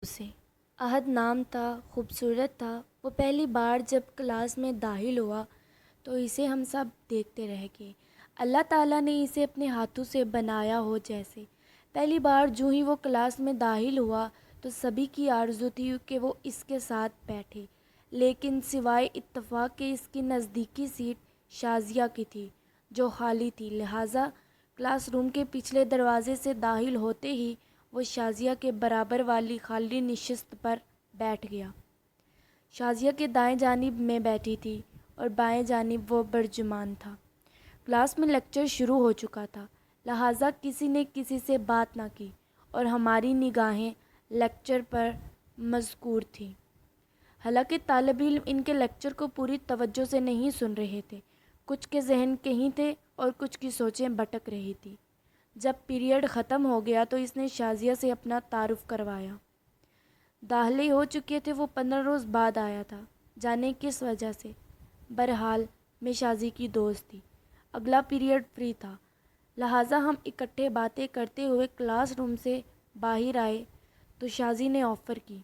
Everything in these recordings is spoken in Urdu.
اسے احد نام تھا، خوبصورت تھا۔ وہ پہلی بار جب کلاس میں داخل ہوا تو اسے ہم سب دیکھتے رہ گئے۔ اللہ تعالیٰ نے اسے اپنے ہاتھوں سے بنایا ہو جیسے۔ پہلی بار جو ہی وہ کلاس میں داخل ہوا تو سبھی کی آرزو تھی کہ وہ اس کے ساتھ بیٹھے، لیکن سوائے اتفاق کے اس کی نزدیکی سیٹ شازیہ کی تھی جو خالی تھی، لہٰذا کلاس روم کے پچھلے دروازے سے داخل ہوتے ہی وہ شازیہ کے برابر والی خالی نشست پر بیٹھ گیا۔ شازیہ کے دائیں جانب میں بیٹھی تھی اور بائیں جانب وہ برجمان تھا۔ کلاس میں لیکچر شروع ہو چکا تھا، لہٰذا کسی نے کسی سے بات نہ کی اور ہماری نگاہیں لیکچر پر مذکور تھیں۔ حالانکہ طالب علم ان کے لیکچر کو پوری توجہ سے نہیں سن رہے تھے، کچھ کے ذہن کہیں تھے اور کچھ کی سوچیں بھٹک رہی تھی۔ جب پیریڈ ختم ہو گیا تو اس نے شازیہ سے اپنا تعارف کروایا۔ داخلے ہو چکے تھے، وہ 15 روز بعد آیا تھا، جانے کس وجہ سے۔ بہرحال میں شازی کی دوست تھی، اگلا پیریڈ فری تھا، لہٰذا ہم اکٹھے باتیں کرتے ہوئے کلاس روم سے باہر آئے تو شازی نے آفر کی،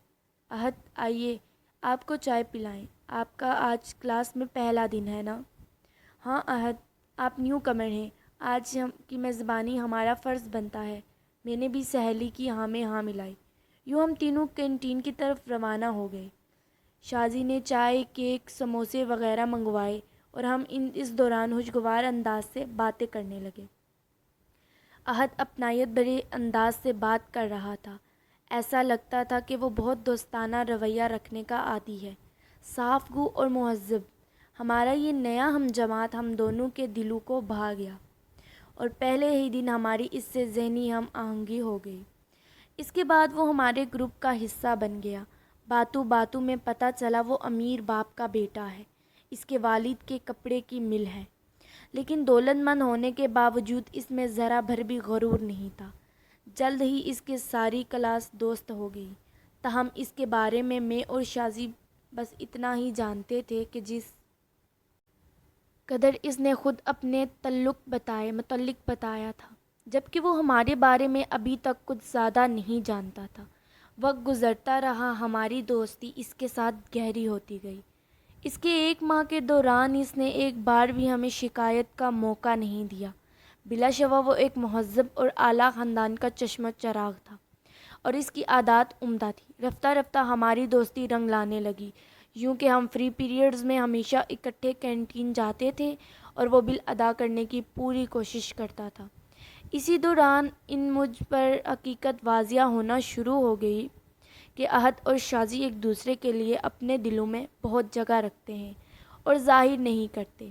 احد آئیے آپ کو چائے پلائیں، آپ کا آج کلاس میں پہلا دن ہے نا؟ ہاں احد، آپ نیو کمر ہیں، آج ہم کی میزبانی ہمارا فرض بنتا ہے۔ میں نے بھی سہیلی کی ہاں میں ہاں ملائی۔ یوں ہم تینوں کینٹین کی طرف روانہ ہو گئے۔ شازی نے چائے، کیک، سموسے وغیرہ منگوائے اور ہم اس دوران خوشگوار انداز سے باتیں کرنے لگے۔ احد اپنائیت بھرے انداز سے بات کر رہا تھا، ایسا لگتا تھا کہ وہ بہت دوستانہ رویہ رکھنے کا عادی ہے، صاف گو اور مہذب۔ ہمارا یہ نیا ہم جماعت ہم دونوں کے دلوں کو بھا گیا اور پہلے ہی دن ہماری اس سے ذہنی ہم آہنگی ہو گئی۔ اس کے بعد وہ ہمارے گروپ کا حصہ بن گیا۔ باتوں باتوں میں پتہ چلا وہ امیر باپ کا بیٹا ہے، اس کے والد کے کپڑے کی مل ہے، لیکن دولت مند ہونے کے باوجود اس میں ذرا بھر بھی غرور نہیں تھا۔ جلد ہی اس کی ساری کلاس دوست ہو گئی، تاہم اس کے بارے میں اور شازی بس اتنا ہی جانتے تھے کہ جس قدر اس نے خود اپنے متعلق بتایا تھا، جبکہ وہ ہمارے بارے میں ابھی تک کچھ زیادہ نہیں جانتا تھا۔ وقت گزرتا رہا، ہماری دوستی اس کے ساتھ گہری ہوتی گئی۔ اس کے 1 ماہ کے دوران اس نے ایک بار بھی ہمیں شکایت کا موقع نہیں دیا۔ بلا شبہ وہ ایک مہذب اور اعلیٰ خاندان کا چشمہ چراغ تھا اور اس کی عادات عمدہ تھی۔ رفتہ رفتہ ہماری دوستی رنگ لانے لگی، یوں کہ ہم فری پیریڈز میں ہمیشہ اکٹھے کینٹین جاتے تھے اور وہ بل ادا کرنے کی پوری کوشش کرتا تھا۔ اسی دوران ان مجھ پر حقیقت واضح ہونا شروع ہو گئی کہ احد اور شازی ایک دوسرے کے لیے اپنے دلوں میں بہت جگہ رکھتے ہیں اور ظاہر نہیں کرتے۔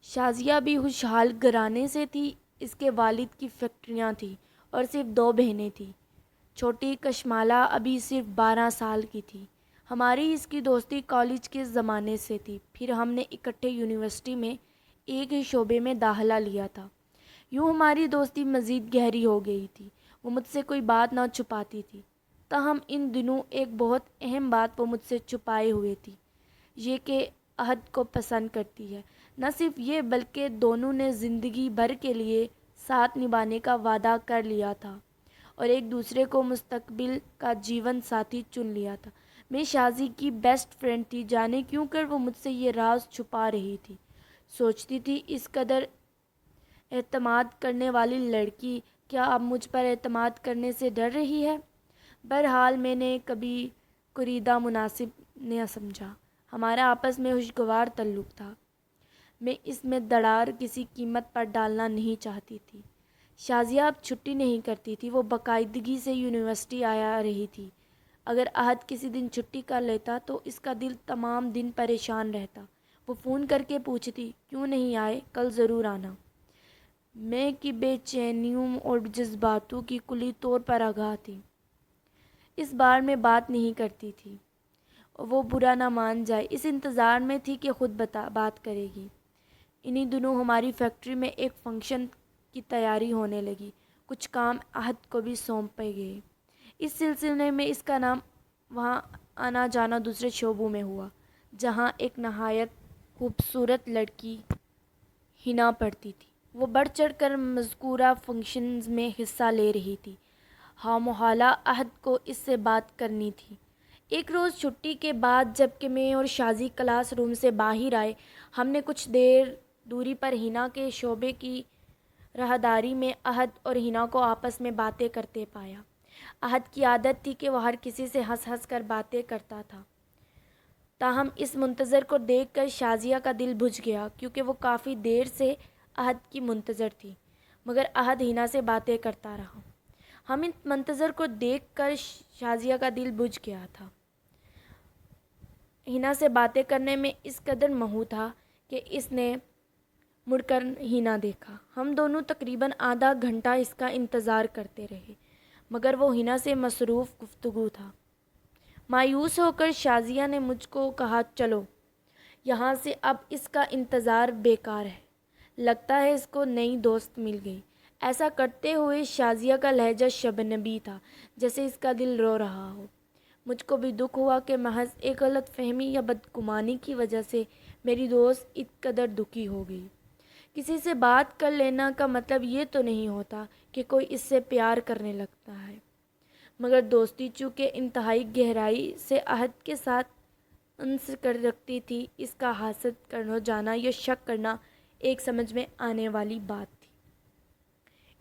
شازیہ بھی خوشحال گھرانے سے تھی، اس کے والد کی فیکٹریاں تھیں اور صرف 2 بہنیں تھیں۔ چھوٹی کشمالہ ابھی صرف 12 سال کی تھی۔ ہماری اس کی دوستی کالج کے زمانے سے تھی، پھر ہم نے اکٹھے یونیورسٹی میں ایک ہی شعبے میں داخلہ لیا تھا۔ یوں ہماری دوستی مزید گہری ہو گئی تھی۔ وہ مجھ سے کوئی بات نہ چھپاتی تھی، تاہم ان دنوں ایک بہت اہم بات وہ مجھ سے چھپائے ہوئے تھی، یہ کہ احد کو پسند کرتی ہے۔ نہ صرف یہ بلکہ دونوں نے زندگی بھر کے لیے ساتھ نبھانے کا وعدہ کر لیا تھا اور ایک دوسرے کو مستقبل کا جیون ساتھی چن لیا تھا۔ میں شازی کی بیسٹ فرینڈ تھی، جانے کیوں کر وہ مجھ سے یہ راز چھپا رہی تھی۔ سوچتی تھی اس قدر اعتماد کرنے والی لڑکی کیا اب مجھ پر اعتماد کرنے سے ڈر رہی ہے؟ بہرحال میں نے کبھی کریدہ مناسب نہ سمجھا۔ ہمارا آپس میں خوشگوار تعلق تھا، میں اس میں دراڑ کسی قیمت پر ڈالنا نہیں چاہتی تھی۔ شازیہ اب چھٹی نہیں کرتی تھی، وہ باقاعدگی سے یونیورسٹی آیا رہی تھی۔ اگر احد کسی دن چھٹی کر لیتا تو اس کا دل تمام دن پریشان رہتا۔ وہ فون کر کے پوچھتی کیوں نہیں آئے، کل ضرور آنا۔ میں کی بے چینیوں اور جذباتوں کی کلی طور پر آگاہ تھی، اس بار میں بات نہیں کرتی تھی، وہ برا نہ مان جائے، اس انتظار میں تھی کہ خود بات کرے گی۔ انہی دنوں ہماری فیکٹری میں ایک فنکشن کی تیاری ہونے لگی، کچھ کام احد کو بھی سونپے گئے۔ اس سلسلے میں اس کا نام وہاں آنا جانا دوسرے شعبوں میں ہوا، جہاں ایک نہایت خوبصورت لڑکی حنا پڑھتی تھی۔ وہ بڑھ چڑھ کر مذکورہ فنکشنز میں حصہ لے رہی تھی۔ ہاں محالہ عہد کو اس سے بات کرنی تھی۔ ایک روز چھٹی کے بعد جب کہ میں اور شازی کلاس روم سے باہر آئے، ہم نے کچھ دیر دوری پر ہینا کے شعبے کی راہداری میں عہد اور ہینا کو آپس میں باتیں کرتے پایا۔ عہد کی عادت تھی کہ وہ ہر کسی سے ہنس ہنس کر باتیں کرتا تھا، تاہم اس منتظر کو دیکھ کر شازیہ کا دل بجھ گیا، کیونکہ وہ کافی دیر سے عہد کی منتظر تھی، مگر عہد ہینا سے باتیں کرتا رہا۔ ہم ان منتظر کو دیکھ کر شازیہ کا دل بجھ گیا تھا۔ ہینا سے باتیں کرنے میں اس قدر مہو تھا کہ اس نے مڑ کر ہینا دیکھا۔ ہم دونوں تقریباً آدھا گھنٹہ اس کا انتظار کرتے رہے، مگر وہ ہینا سے مصروف گفتگو تھا۔ مایوس ہو کر شازیہ نے مجھ کو کہا، چلو یہاں سے، اب اس کا انتظار بیکار ہے، لگتا ہے اس کو نئی دوست مل گئی۔ ایسا کرتے ہوئے شازیہ کا لہجہ شبنمی تھا، جیسے اس کا دل رو رہا ہو۔ مجھ کو بھی دکھ ہوا کہ محض ایک غلط فہمی یا بدگمانی کی وجہ سے میری دوست اس قدر دکھی ہو گئی۔ کسی سے بات کر لینا کا مطلب یہ تو نہیں ہوتا کہ کوئی اس سے پیار کرنے لگتا ہے، مگر دوستی چونکہ انتہائی گہرائی سے عہد کے ساتھ انس کر رکھتی تھی، اس کا حسد کرنا جانا یا شک کرنا ایک سمجھ میں آنے والی بات تھی۔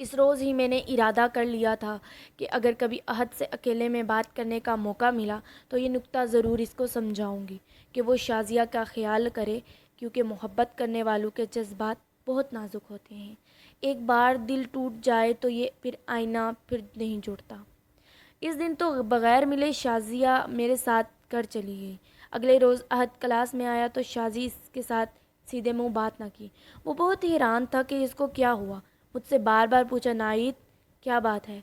اس روز ہی میں نے ارادہ کر لیا تھا کہ اگر کبھی عہد سے اکیلے میں بات کرنے کا موقع ملا تو یہ نکتہ ضرور اس کو سمجھاؤں گی کہ وہ شازیہ کا خیال کرے، کیونکہ محبت کرنے والوں کے جذبات بہت نازک ہوتے ہیں۔ ایک بار دل ٹوٹ جائے تو یہ پھر آئینہ پھر نہیں جڑتا۔ اس دن تو بغیر ملے شازیہ میرے ساتھ گھر چلی گئی۔ اگلے روز عہد کلاس میں آیا تو شازی اس کے ساتھ سیدھے منہ بات نہ کی۔ وہ بہت حیران تھا کہ اس کو کیا ہوا، مجھ سے بار بار پوچھا، ناہید کیا بات ہے؟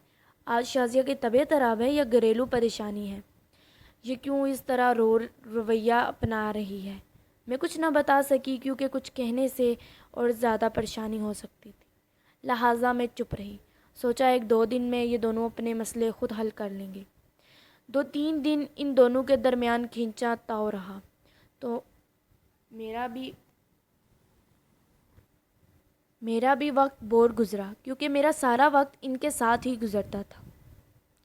آج شازیہ کی طبیعت خراب ہے یا گھریلو پریشانی ہے؟ یہ کیوں اس طرح رویہ اپنا رہی ہے؟ میں کچھ نہ بتا سکی، کیونکہ کچھ کہنے سے اور زیادہ پریشانی ہو سکتی تھی، لہٰذا میں چپ رہی۔ سوچا ایک دو دن میں یہ دونوں اپنے مسئلے خود حل کر لیں گے۔ 2-3 دن ان دونوں کے درمیان کھینچا تاؤ رہا تو میرا بھی وقت بور گزرا، کیونکہ میرا سارا وقت ان کے ساتھ ہی گزرتا تھا۔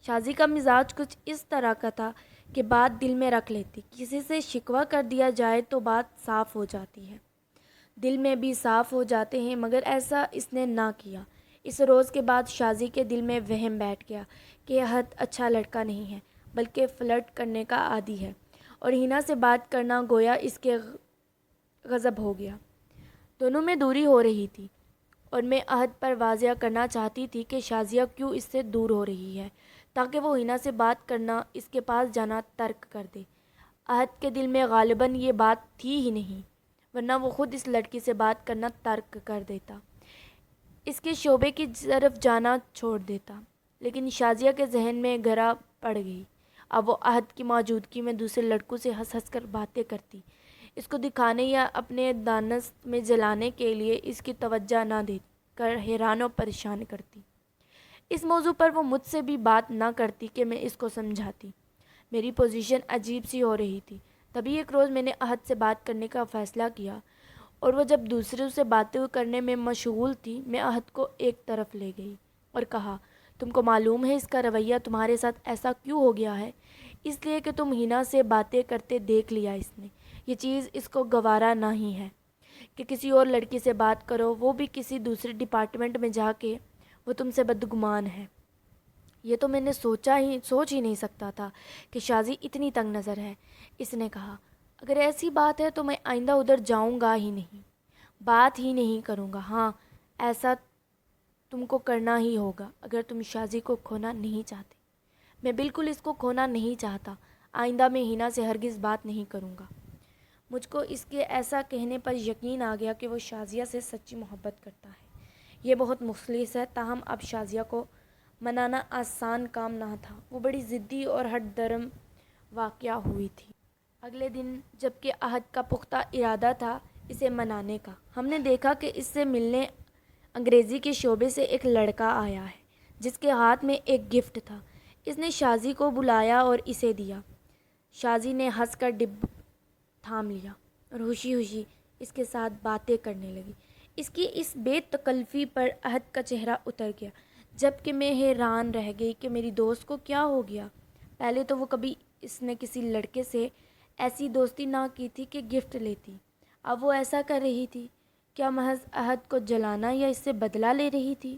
شازی کا مزاج کچھ اس طرح کا تھا کہ بات دل میں رکھ لیتی، کسی سے شکوہ کر دیا جائے تو بات صاف ہو جاتی ہے، دل میں بھی صاف ہو جاتے ہیں، مگر ایسا اس نے نہ کیا۔ اس روز کے بعد شازی کے دل میں وہم بیٹھ گیا کہ عہد اچھا لڑکا نہیں ہے، بلکہ فلرٹ کرنے کا عادی ہے، اور ہینا سے بات کرنا گویا اس کے غضب ہو گیا۔ دونوں میں دوری ہو رہی تھی، اور میں عہد پر واضح کرنا چاہتی تھی کہ شازیہ کیوں اس سے دور ہو رہی ہے، تاکہ وہ ہینا سے بات کرنا، اس کے پاس جانا ترک کر دے۔ عہد کے دل میں غالباً یہ بات تھی ہی نہیں، ورنہ وہ خود اس لڑکی سے بات کرنا ترک کر دیتا، اس کے شعبے کی طرف جانا چھوڑ دیتا، لیکن شازیہ کے ذہن میں گرہ پڑ گئی۔ اب وہ عہد کی موجودگی میں دوسرے لڑکوں سے ہنس ہنس کر باتیں کرتی، اس کو دکھانے یا اپنے دانست میں جلانے کے لیے اس کی توجہ نہ دے کر حیران و پریشان کرتی۔ اس موضوع پر وہ مجھ سے بھی بات نہ کرتی کہ میں اس کو سمجھاتی۔ میری پوزیشن عجیب سی ہو رہی تھی۔ تبھی ایک روز میں نے عہد سے بات کرنے کا فیصلہ کیا، اور وہ جب دوسروں سے باتیں کرنے میں مشغول تھی، میں عہد کو ایک طرف لے گئی اور کہا، تم کو معلوم ہے اس کا رویہ تمہارے ساتھ ایسا کیوں ہو گیا ہے؟ اس لیے کہ تم ہینا سے باتیں کرتے دیکھ لیا اس نے۔ یہ چیز اس کو گوارا نہیں ہے کہ کسی اور لڑکی سے بات کرو، وہ بھی کسی دوسرے ڈپارٹمنٹ میں جا کے۔ وہ تم سے بدگمان ہے۔ یہ تو میں نے سوچ ہی نہیں سکتا تھا کہ شازی اتنی تنگ نظر ہے۔ اس نے کہا، اگر ایسی بات ہے تو میں آئندہ ادھر جاؤں گا ہی نہیں، بات ہی نہیں کروں گا۔ ہاں، ایسا تم کو کرنا ہی ہوگا اگر تم شازی کو کھونا نہیں چاہتے۔ میں بالکل اس کو کھونا نہیں چاہتا۔ آئندہ میں ہینا سے ہرگز بات نہیں کروں گا۔ مجھ کو اس کے ایسا کہنے پر یقین آ گیا کہ وہ شازیہ سے سچی محبت کرتا ہے۔ یہ بہت مخلص ہے، تاہم اب شازیہ کو منانا آسان کام نہ تھا۔ وہ بڑی ضدی اور ہٹ درم واقع ہوئی تھی۔ اگلے دن جبکہ عہد کا پختہ ارادہ تھا اسے منانے کا، ہم نے دیکھا کہ اس سے ملنے انگریزی کے شعبے سے ایک لڑکا آیا ہے، جس کے ہاتھ میں ایک گفٹ تھا۔ اس نے شازی کو بلایا اور اسے دیا۔ شازی نے ہنس کر ڈبہ تھام لیا اور خوشی خوشی اس کے ساتھ باتیں کرنے لگی۔ اس کی اس بے تکلفی پر عہد کا چہرہ اتر گیا۔ جبکہ میں حیران رہ گئی کہ میری دوست کو کیا ہو گیا۔ پہلے تو وہ کبھی اس نے کسی لڑکے سے ایسی دوستی نہ کی تھی کہ گفٹ لیتی، اب وہ ایسا کر رہی تھی۔ کیا محض عہد کو جلانا یا اس سے بدلہ لے رہی تھی؟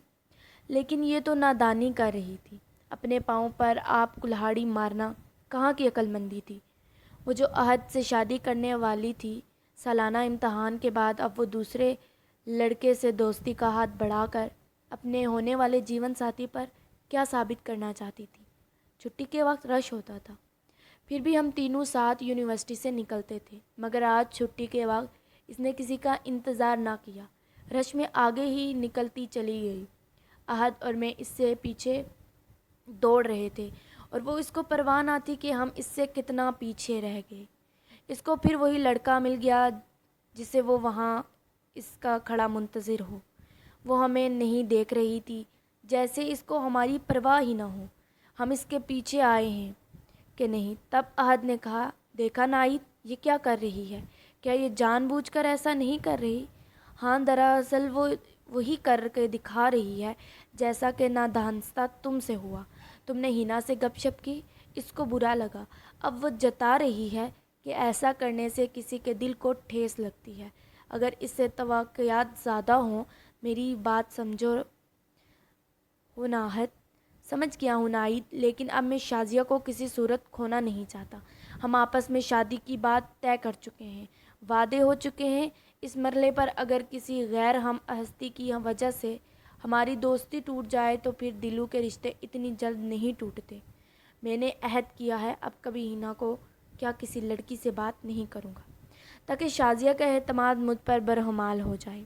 لیکن یہ تو نادانی کر رہی تھی۔ اپنے پاؤں پر آپ کلہاڑی مارنا کہاں کی عقل مندی تھی؟ وہ جو عہد سے شادی کرنے والی تھی، سالانہ امتحان کے بعد اب وہ دوسرے لڑکے سے دوستی کا ہاتھ بڑھا کر اپنے ہونے والے جیون ساتھی پر کیا ثابت کرنا چاہتی تھی؟ چھٹی کے وقت رش ہوتا تھا، پھر بھی ہم تینوں ساتھ یونیورسٹی سے نکلتے تھے، مگر آج چھٹی کے وقت اس نے کسی کا انتظار نہ کیا، رش میں آگے ہی نکلتی چلی گئی۔ عہد اور میں اس سے پیچھے دوڑ رہے تھے اور وہ اس کو پرواہ نہ تھی کہ ہم اس سے کتنا پیچھے رہ گئے۔ اس کو پھر وہی لڑکا مل گیا جسے وہ وہاں اس کا کھڑا منتظر ہو۔ وہ ہمیں نہیں دیکھ رہی تھی، جیسے اس کو ہماری پرواہ ہی نہ ہو، ہم اس کے پیچھے آئے ہیں کہ نہیں۔ تب عہد نے کہا، دیکھا نائد یہ کیا کر رہی ہے؟ کیا یہ جان بوجھ کر ایسا نہیں کر رہی؟ ہاں، دراصل وہ وہی کر کے دکھا رہی ہے جیسا کہ نادانستہ تم سے ہوا۔ تم نے ہینا سے گپ شپ کی، اس کو برا لگا، اب وہ جتا رہی ہے کہ ایسا کرنے سے کسی کے دل کو ٹھیس لگتی ہے۔ اگر اس سے توقعات زیادہ ہوں، میری بات سمجھو عہد۔ سمجھ گیا ہوں نائد، لیکن اب میں شازیہ کو کسی صورت کھونا نہیں چاہتا۔ ہم آپس میں شادی کی بات طے کر چکے ہیں، وعدے ہو چکے ہیں۔ اس مرحلے پر اگر کسی غیر ہم ہستی کی وجہ سے ہماری دوستی ٹوٹ جائے تو پھر دلوں کے رشتے اتنی جلد نہیں ٹوٹتے۔ میں نے عہد کیا ہے اب کبھی ہینا کو کیا کسی لڑکی سے بات نہیں کروں گا، تاکہ شازیہ کا اعتماد مجھ پر برحمال ہو جائے۔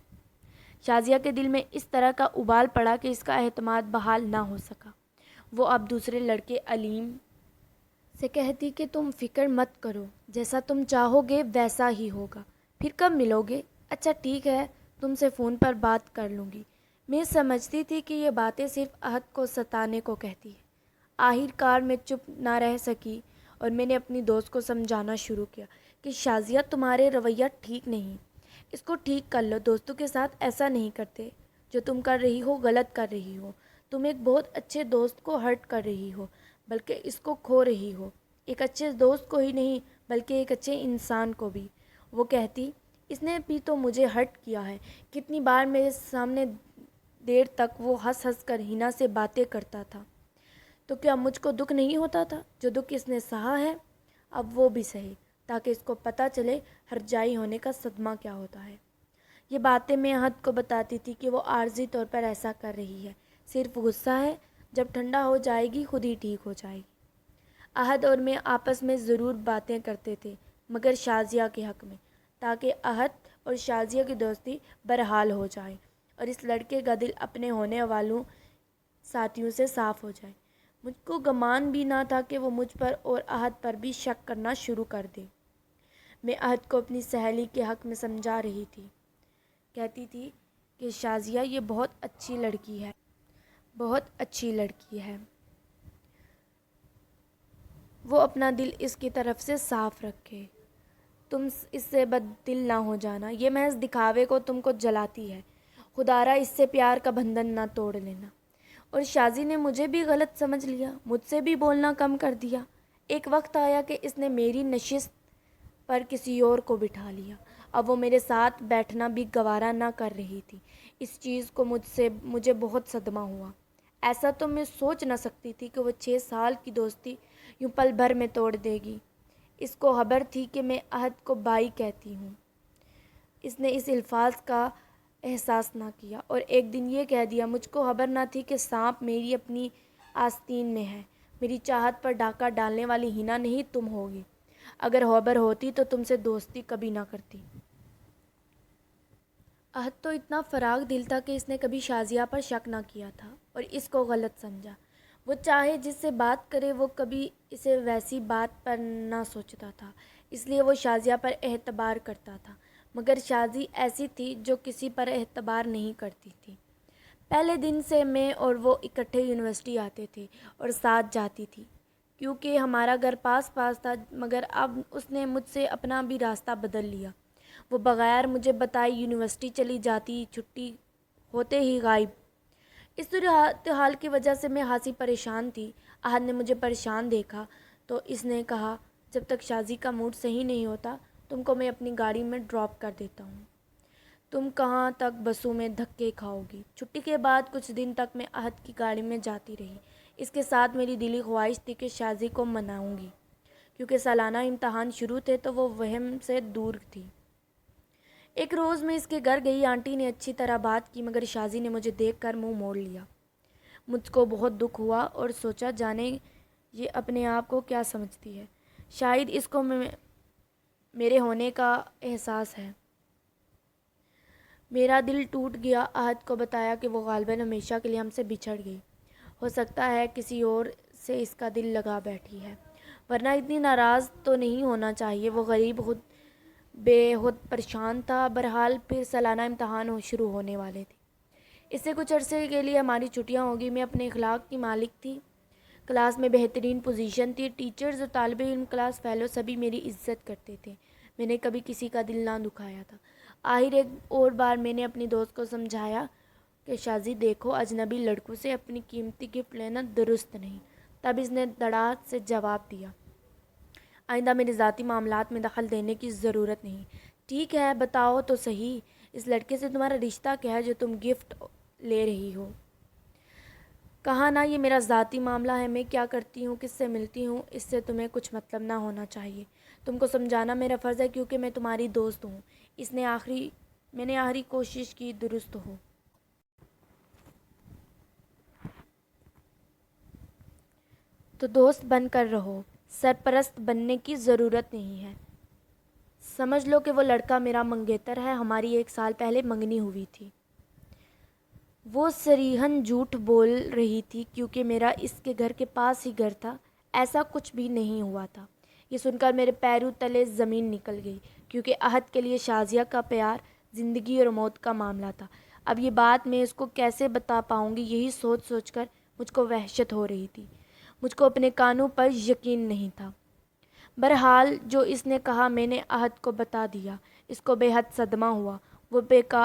شازیہ کے دل میں اس طرح کا ابال پڑا کہ اس کا اعتماد بحال نہ ہو سکا۔ وہ اب دوسرے لڑکے علیم سے کہتی کہ تم فکر مت کرو، جیسا تم چاہو گے ویسا ہی ہوگا۔ پھر کب ملو گے؟ اچھا ٹھیک ہے، تم سے فون پر بات کر لوں گی۔ میں سمجھتی تھی کہ یہ باتیں صرف عہد کو ستانے کو کہتی ہے۔ آخر کار میں چپ نہ رہ سکی اور میں نے اپنی دوست کو سمجھانا شروع کیا کہ شازیہ تمہارے رویہ ٹھیک نہیں، اس کو ٹھیک کر لو۔ دوستوں کے ساتھ ایسا نہیں کرتے، جو تم کر رہی ہو غلط کر رہی ہو۔ تم ایک بہت اچھے دوست کو ہرٹ کر رہی ہو، بلکہ اس کو کھو رہی ہو، ایک اچھے دوست کو ہی نہیں بلکہ ایک اچھے انسان کو بھی۔ وہ کہتی، اس نے بھی تو مجھے ہرٹ کیا ہے، کتنی بار میرے سامنے دیر تک وہ ہنس ہنس کر ہینا سے باتیں کرتا تھا، تو کیا مجھ کو دکھ نہیں ہوتا تھا؟ جو دکھ اس نے سہا ہے اب وہ بھی سہے، تاکہ اس کو پتہ چلے ہرجائی ہونے کا صدمہ کیا ہوتا ہے۔ یہ باتیں میں عہد کو بتاتی تھی کہ وہ عارضی طور پر ایسا کر رہی ہے، صرف غصہ ہے، جب ٹھنڈا ہو جائے گی خود ہی ٹھیک ہو جائے گی۔ عہد اور میں آپس میں ضرور باتیں کرتے تھے، مگر شازیہ کے حق میں، تاکہ عہد اور شازیہ کی دوستی برحال ہو جائے اور اس لڑکے کا دل اپنے ہونے والوں ساتھیوں سے صاف ہو جائے۔ مجھ کو گمان بھی نہ تھا کہ وہ مجھ پر اور عہد پر بھی شک کرنا شروع کر دے۔ میں عہد کو اپنی سہیلی کے حق میں سمجھا رہی تھی، کہتی تھی کہ شازیہ یہ بہت اچھی لڑکی ہے، بہت اچھی لڑکی ہے۔ وہ اپنا دل اس کی طرف سے صاف رکھے، تم اس سے بد دل نہ ہو جانا، یہ محض دکھاوے کو تم کو جلاتی ہے، خدارا اس سے پیار کا بندھن نہ توڑ لینا۔ اور شازی نے مجھے بھی غلط سمجھ لیا، مجھ سے بھی بولنا کم کر دیا۔ ایک وقت آیا کہ اس نے میری نشست پر کسی اور کو بٹھا لیا، اب وہ میرے ساتھ بیٹھنا بھی گوارا نہ کر رہی تھی۔ اس چیز کو مجھے بہت صدمہ ہوا۔ ایسا تو میں سوچ نہ سکتی تھی کہ وہ 6 سال کی دوستی یوں پل بھر میں توڑ دے گی۔ اس کو خبر تھی کہ میں عہد کو بائی کہتی ہوں۔ اس نے اس الفاظ کا احساس نہ کیا اور ایک دن یہ کہہ دیا، مجھ کو خبر نہ تھی کہ سانپ میری اپنی آستین میں ہے۔ میری چاہت پر ڈاکہ ڈالنے والی ہینا نہیں تم ہوگی۔ اگر خبر ہوتی تو تم سے دوستی کبھی نہ کرتی۔ عہد تو اتنا فراخ دل تھا کہ اس نے کبھی شازیہ پر شک نہ کیا تھا اور اس کو غلط سمجھا۔ وہ چاہے جس سے بات کرے وہ کبھی اسے ویسی بات پر نہ سوچتا تھا، اس لیے وہ شازیہ پر اعتبار کرتا تھا، مگر شازی ایسی تھی جو کسی پر اعتبار نہیں کرتی تھی۔ پہلے دن سے میں اور وہ اکٹھے یونیورسٹی آتے تھے اور ساتھ جاتی تھی، کیونکہ ہمارا گھر پاس پاس تھا، مگر اب اس نے مجھ سے اپنا بھی راستہ بدل لیا۔ وہ بغیر مجھے بتائے یونیورسٹی چلی جاتی، چھٹی ہوتے ہی غائب۔ اس صورتحال کی وجہ سے میں خاصی پریشان تھی۔ احد نے مجھے پریشان دیکھا تو اس نے کہا، جب تک شازی کا موڈ صحیح نہیں ہوتا تم کو میں اپنی گاڑی میں ڈراپ کر دیتا ہوں، تم کہاں تک بسوں میں دھکے کھاؤ گی۔ چھٹی کے بعد کچھ دن تک میں احد کی گاڑی میں جاتی رہی۔ اس کے ساتھ میری دلی خواہش تھی کہ شازی کو مناؤں گی، کیونکہ سالانہ امتحان شروع تھے تو وہ وہم سے دور تھی۔ ایک روز میں اس کے گھر گئی، آنٹی نے اچھی طرح بات کی مگر شازی نے مجھے دیکھ کر منہ موڑ لیا۔ مجھ کو بہت دکھ ہوا اور سوچا جانے یہ اپنے آپ کو کیا سمجھتی ہے، شاید اس کو میرے ہونے کا احساس ہے۔ میرا دل ٹوٹ گیا۔ احد کو بتایا کہ وہ غالباً ہمیشہ کے لیے ہم سے بچھڑ گئی، ہو سکتا ہے کسی اور سے اس کا دل لگا بیٹھی ہے، ورنہ اتنی ناراض تو نہیں ہونا چاہیے۔ وہ غریب بے خود پریشان تھا۔ بہرحال پھر سالانہ امتحان شروع ہونے والے تھے۔ اس سے کچھ عرصے کے لیے ہماری چھٹیاں ہوگی۔ میں اپنے اخلاق کی مالک تھی، کلاس میں بہترین پوزیشن تھی، ٹیچرز اور طالب علم، کلاس فیلو سبھی میری عزت کرتے تھے۔ میں نے کبھی کسی کا دل نہ دکھایا تھا۔ آخر ایک اور بار میں نے اپنی دوست کو سمجھایا کہ شازی دیکھو، اجنبی لڑکوں سے اپنی قیمتی گفٹ لینا درست نہیں۔ تب اس نے دھڑام سے جواب دیا، آئندہ میرے ذاتی معاملات میں دخل دینے کی ضرورت نہیں۔ ٹھیک ہے، بتاؤ تو صحیح، اس لڑکے سے تمہارا رشتہ کیا ہے جو تم گفٹ لے رہی ہو؟ کہا نا، یہ میرا ذاتی معاملہ ہے، میں کیا کرتی ہوں، کس سے ملتی ہوں، اس سے تمہیں کچھ مطلب نہ ہونا چاہیے۔ تم کو سمجھانا میرا فرض ہے کیونکہ میں تمہاری دوست ہوں۔ میں نے آخری کوشش کی، درست ہو۔ تو دوست بن کر رہو، سرپرست بننے کی ضرورت نہیں ہے۔ سمجھ لو کہ وہ لڑکا میرا منگیتر ہے، ہماری 1 سال پہلے منگنی ہوئی تھی۔ وہ صریحاً جھوٹ بول رہی تھی کیونکہ میرا اس کے گھر کے پاس ہی گھر تھا۔ ایسا کچھ بھی نہیں ہوا تھا۔ یہ سن کر میرے پیروں تلے زمین نکل گئی، کیونکہ احد کے لیے شازیہ کا پیار زندگی اور موت کا معاملہ تھا۔ اب یہ بات میں اس کو کیسے بتا پاؤں گی، یہی سوچ سوچ کر مجھ کو وحشت ہو رہی تھی۔ مجھ کو اپنے کانوں پر یقین نہیں تھا۔ بہرحال جو اس نے کہا میں نے احد کو بتا دیا۔ اس کو بے حد صدمہ ہوا۔ وہ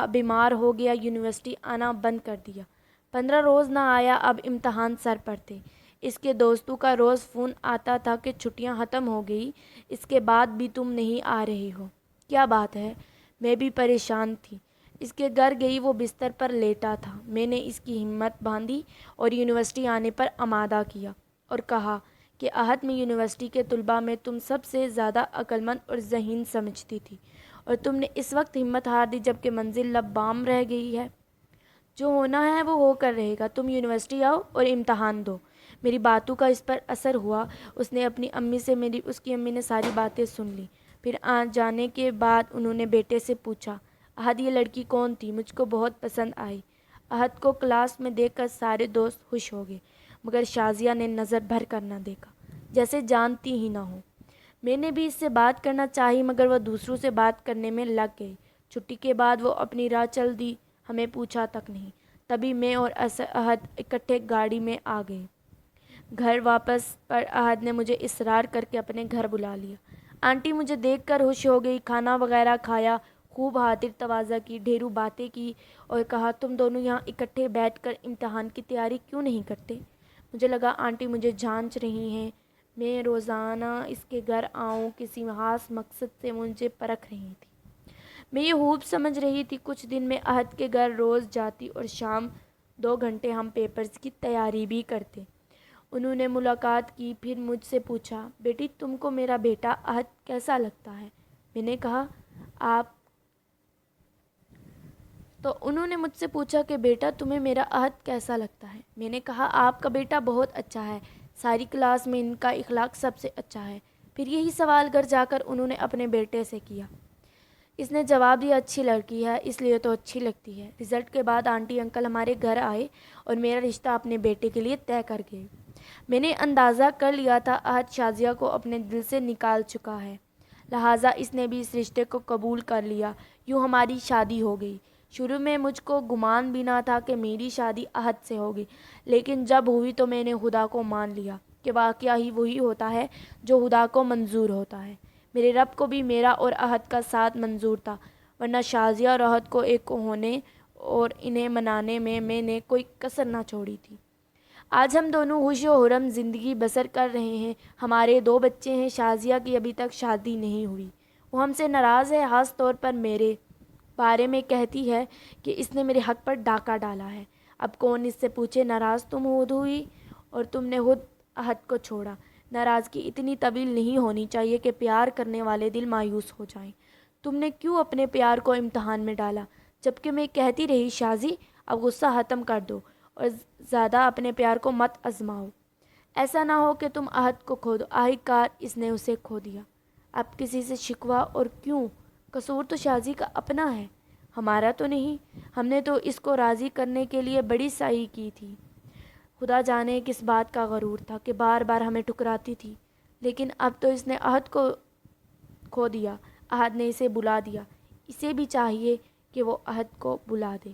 بیمار ہو گیا، یونیورسٹی آنا بند کر دیا۔ 15 روز نہ آیا۔ اب امتحان سر پر تھے۔ اس کے دوستوں کا روز فون آتا تھا کہ چھٹیاں ختم ہو گئی، اس کے بعد بھی تم نہیں آ رہی ہو، کیا بات ہے؟ میں بھی پریشان تھی۔ اس کے گھر گئی، وہ بستر پر لیٹا تھا۔ میں نے اس کی ہمت باندھی اور یونیورسٹی آنے پر آمادہ کیا اور کہا کہ احد میں یونیورسٹی کے طلباء میں تم سب سے زیادہ عقل مند اور ذہین سمجھتی تھی، اور تم نے اس وقت ہمت ہار دی جب کہ منزل لبام رہ گئی ہے۔ جو ہونا ہے وہ ہو کر رہے گا، تم یونیورسٹی آؤ اور امتحان دو۔ میری باتوں کا اس پر اثر ہوا۔ اس کی امی نے ساری باتیں سن لی۔ پھر جانے کے بعد انہوں نے بیٹے سے پوچھا، احد یہ لڑکی کون تھی؟ مجھ کو بہت پسند آئی۔ احد کو کلاس میں دیکھ کر سارے دوست خوش ہو گئے، مگر شازیہ نے نظر بھر کر نہ دیکھا، جیسے جانتی ہی نہ ہو۔ میں نے بھی اس سے بات کرنا چاہی مگر وہ دوسروں سے بات کرنے میں لگ گئی۔ چھٹی کے بعد وہ اپنی راہ چل دی، ہمیں پوچھا تک نہیں۔ تبھی میں اور احد اکٹھے گاڑی میں آ گئے۔ گھر واپس پر احد نے مجھے اصرار کر کے اپنے گھر بلا لیا۔ آنٹی مجھے دیکھ کر خوش ہو گئی، کھانا وغیرہ کھایا، خوب خاطر تواضع کی، ڈھیروں باتیں کی اور کہا تم دونوں یہاں اکٹھے بیٹھ کر امتحان کی تیاری کیوں نہیں کرتے؟ مجھے لگا آنٹی مجھے جانچ رہی ہیں، میں روزانہ اس کے گھر آؤں کسی خاص مقصد سے مجھے پرکھ رہی تھی۔ میں یہ خوب سمجھ رہی تھی۔ کچھ دن میں احد کے گھر روز جاتی اور شام 2 گھنٹے ہم پیپرز کی تیاری بھی کرتے۔ انہوں نے ملاقات کی، پھر مجھ سے پوچھا، بیٹی تم کو میرا بیٹا احد کیسا لگتا ہے؟ میں نے کہا تو انہوں نے مجھ سے پوچھا کہ بیٹا تمہیں میرا احد کیسا لگتا ہے؟ میں نے کہا آپ کا بیٹا بہت اچھا ہے، ساری کلاس میں ان کا اخلاق سب سے اچھا ہے۔ پھر یہی سوال گھر جا کر انہوں نے اپنے بیٹے سے کیا۔ اس نے جواب دیا، اچھی لڑکی ہے اس لیے تو اچھی لگتی ہے۔ رزلٹ کے بعد آنٹی انکل ہمارے گھر آئے اور میرا رشتہ اپنے بیٹے کے لیے طے کر گئے۔ میں نے اندازہ کر لیا تھا احد شازیہ کو اپنے دل سے نکال چکا ہے، لہٰذا اس نے بھی اس رشتے کو قبول کر لیا۔ یوں ہماری شادی ہو گئی۔ شروع میں مجھ کو گمان بھی نہ تھا کہ میری شادی احد سے ہوگی، لیکن جب ہوئی تو میں نے خدا کو مان لیا کہ واقعہ ہی وہی ہوتا ہے جو خدا کو منظور ہوتا ہے۔ میرے رب کو بھی میرا اور احد کا ساتھ منظور تھا، ورنہ شازیہ اور احد کو ایک ہونے اور انہیں منانے میں نے کوئی کسر نہ چھوڑی تھی۔ آج ہم دونوں خوش و خرم زندگی بسر کر رہے ہیں۔ ہمارے 2 بچے ہیں۔ شازیہ کی ابھی تک شادی نہیں ہوئی۔ وہ ہم سے ناراض ہے، خاص طور پر میرے بارے میں کہتی ہے کہ اس نے میرے حق پر ڈاکہ ڈالا ہے۔ اب کون اس سے پوچھے، ناراض تم ہوئی اور تم نے خود عہد کو چھوڑا۔ ناراضگی اتنی طویل نہیں ہونی چاہیے کہ پیار کرنے والے دل مایوس ہو جائیں۔ تم نے کیوں اپنے پیار کو امتحان میں ڈالا؟ جبکہ میں کہتی رہی شازی اب غصہ ختم کر دو اور زیادہ اپنے پیار کو مت آزماؤ۔ ایسا نہ ہو کہ تم عہد کو کھو دو۔ آخر کار اس نے اسے کھو دیا۔ اب کسی سے شکوہ اور کیوں؟ قصور تو شازی کا اپنا ہے، ہمارا تو نہیں۔ ہم نے تو اس کو راضی کرنے کے لیے بڑی سعی کی تھی۔ خدا جانے کس بات کا غرور تھا کہ بار بار ہمیں ٹھکراتی تھی، لیکن اب تو اس نے عہد کو کھو دیا۔ عہد نے اسے بلا دیا۔ اسے بھی چاہیے کہ وہ عہد کو بلا دے۔